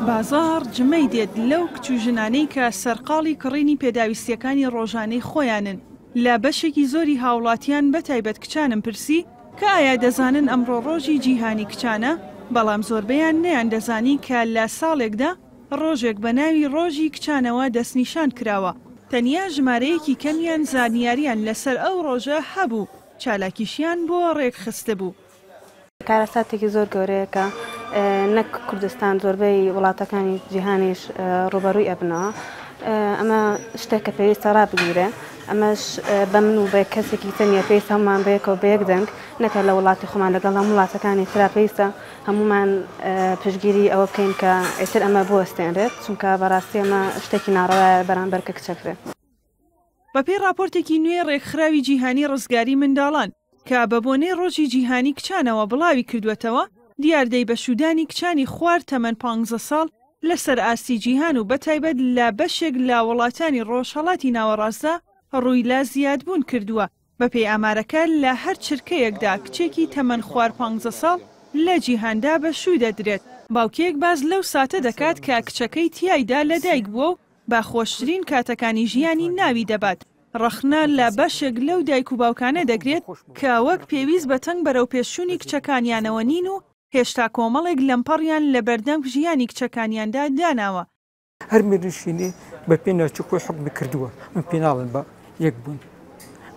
بازار جمەی دێت لەو کچ و ژنانەی کە سەرقاڵی کڕینی پێداویستیەکانی ڕۆژانەی خۆیانن. لە بەشێکی زۆری هاوڵاتیان بەتایبەت کچانم پرسی کە ئایا دەزانن ئەمڕۆ ڕۆژی جیهانی کچانە؟ بەڵام زۆربەیان نەیان دەزانی کە لە ساڵێکدا ڕۆژێک بە ناوی ڕۆژی کچانەوە دەستنیشان کراوە. تەنیا ژمارەیەکی کەمیان زانیاریان لەسەر ئەو ڕۆژە هەبوو، چالاکیشیان بۆ ڕێک خستە بوو. کارەساتێکی زۆر گەورەیە کە نەک کوردستان زۆربەی وڵاتەکانی جیهانیش ڕوبەڕووی ئەبنەوە. ئەمە شتێک کە پێویستە ڕابگیرێ، ئەمەش بە من و بە کەسێکی تەنیا پێویستە هەمومان بەیەکەوە بەیەک دەنگ نەکە لە وڵاتی خۆمان لەگەڵ هەموو وڵاتەکانی ترا پێویستە هەمومان پشتگیری ئەوە بکەین کە ئێتر ئەمە بوەستێنرێت، چونکە بەڕاستی ئەمە شتێکی ناڕەوایە بەرامبەر کە کچەکرێت. بەپێی راپۆرتێکی نوێ ڕێکخراوی جیهانی ڕزگاری منداڵان کە بە بۆنەی ڕۆژی جیهانی کچانەوە بڵاوی کردوێتەوە، دیاردەی بەشودانی کچانی خوار تەمەن 15 ساڵ لەسەر ئاستی جیهان و بەتایبەت لە بەشێک لە وڵاتانی ڕۆژهەڵاتی ناوەڕاستدا ڕووی لا زیادبوون کردووە. بەپێی ئامارەکە لە هەر چرکەیەکدا کچێکی تەمەن خوار 15 ساڵ لە جیهاندا بەشووی دەدرێت. باوکێک باز لەو ساتە دەکات کە کچەکەی تیایدا لەدایک بووە و با خۆشترین کاتەکانی ژیانی ناوی دەبات. ڕەخنە لە بەشێک لەو دایک و باوکانە دەگرێت کە وەک پێویست بە تەنگ بەرەو پێشوونی کچەکانیانەوە نین و هێشتا کۆمەڵێک لەمپەڕیان لە بەردەم ژیانی کچەکانیاندا داناوە. هەر میرنشینی بە پێ ناچوو خۆی حکم کردووە، من پێناڵم بە یەک بوون.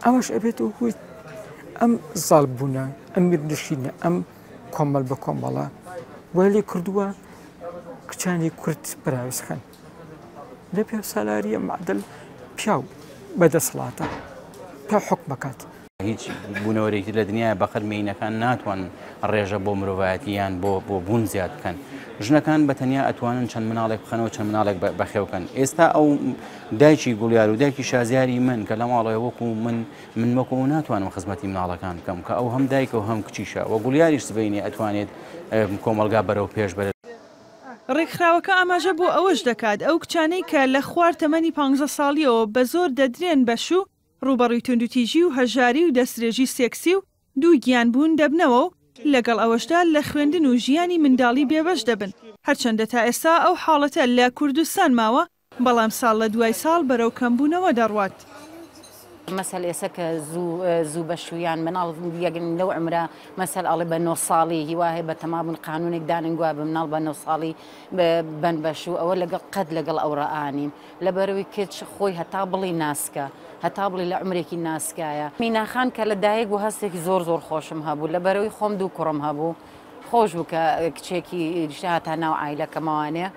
ئەوەش ئەبێتەوە هۆی ئەم زاڵ بوونە، ئەم میرنشینە، ئەم کۆمەڵ بە کۆمەڵە وەلی کردووە کچانی کورد بەراوزخەن لە پێ سالاریە معدل پیاو بەدەسەڵاتە تا حکمەکات. هیچ بوونەوەرێکی لە دنیای بەقەر مینەکان ناتوان ڕێژە بۆ مرۆڤایەتیان بۆ بوون زیاد بکەن. ژنەکان بە تەنیا ئەتوانن چەند مناڵێک بخەنەوە چەند مناڵێک بەخێوکەن. ئێستا ئەو دایکی گوڵیار و دایکی شازیاری من کە لە ماڵەوە وەکو من وەکو ناتوانم خزمەتی مناڵەکان بکەم کە ئەو هەم دایکە و هەم کچیشە و گوڵیاریش سبەینێ ئەتوانێت کۆمەلگا بەرەو پێش بەرێت. ڕێکخراوەکە ئاماژە بۆ ئەوەش دەکات ئەو کچانەی کە لە خوار تەمەنی 15 ساڵیەوە بە زۆر دەدرێن بەشوو، ڕوبەڕووی توندوتیژی و هەژاری و دەستێژی سێکسی و دوو گیان بوون دەبنەوە و لەگەڵ ئەوەشدا لە خوێندن و ژیانی منداڵی بێبەش دەبن. هەرچەندە تا ئێستا ئەو حاڵەتە لە کوردستان ماوە، بەڵام ساڵ لە دوای ساڵ بەرەو کەمبوونەوە دەڕوات. مەسەل ئێستا کە زوو بەشویان مناڵ یەگەن لەو عمرە مەسەل ئەڵێ بە 9 ساڵی هیواهەیە بە تەمابن قانونێک دانن گویا بە مناڵ بە 9 ساڵی بەن بەشوو ئەوە لەگەڵ ئەو ڕائانیم لەبەرەوەی کچ خۆی هەتا بڵی ناسکە، هەتا بڵی لە عمرێکی ناسکایە. میناخان کە لە دایک بوو هەستێکی زۆر خۆشم هەبوو، لەبەرەوەی خۆم دوو کوڕم هەبوو، خۆش بوو کە کچێکی هاتا ناو عایلەکەمەوانێ.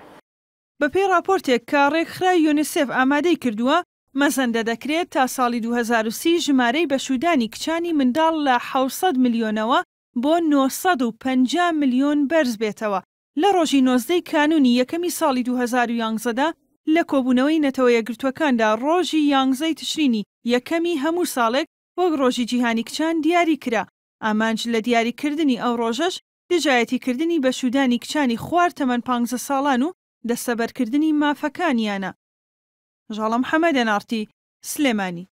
بەپێی راپۆرتێک کە ڕێکخراوی یونیسێف ئامادەی کردووە، مەزەندە دەکرێت تا ساڵی 2030 ژمارەی بەشودانی کچانی منداڵ لە 600 میلیۆنەوە بۆ 950 میلیۆن بەرز بێتەوە. لە ڕۆژی 19 کانونی یەکەمی ساڵی 2011دا لە کۆبوونەوەی نەتەوە یەکگرتوەکاندا ڕۆژی 11 تشرینی یەکەمی هەموو ساڵێک وەک ڕۆژی جیهانی کچان دیاری کرا. ئامانج لە دیاریکردنی ئەو ڕۆژەش دژایەتیکردنی بەشودانی کچانی خوار تەمەن 15 ساڵان و دەستەبەرکردنی مافەکانیانە. ژاڵە محەممەد نارتی، سلێمانی.